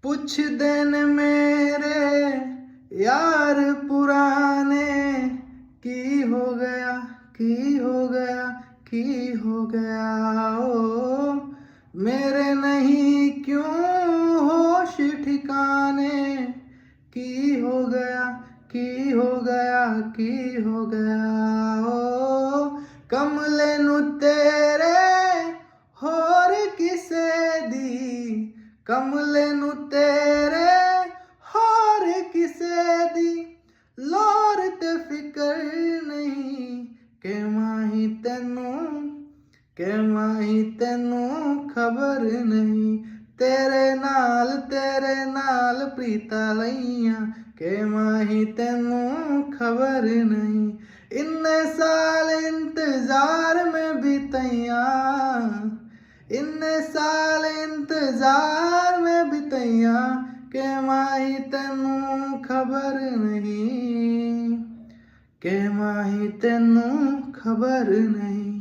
पुछदे ने मेरे यार पुराने की हो गया की हो गया की हो गया ओ मेरे नहीं क्यों होश ठिकाने की हो गया की हो गया की हो गया ओ कमले नू तेरे होर किसे दी कमले नू तेरे होर किसे दी लोर ते फिकर नहीं के माही तेनू खबर नहीं तेरे नाल प्रीता लईयां के माही तेनू खबर नहीं इन्ने साल इंतजार में बीतैया इन्ने साल इंतजार में बीतैया के माही तेनू खबर नहीं के माही तेनू खबर नहीं।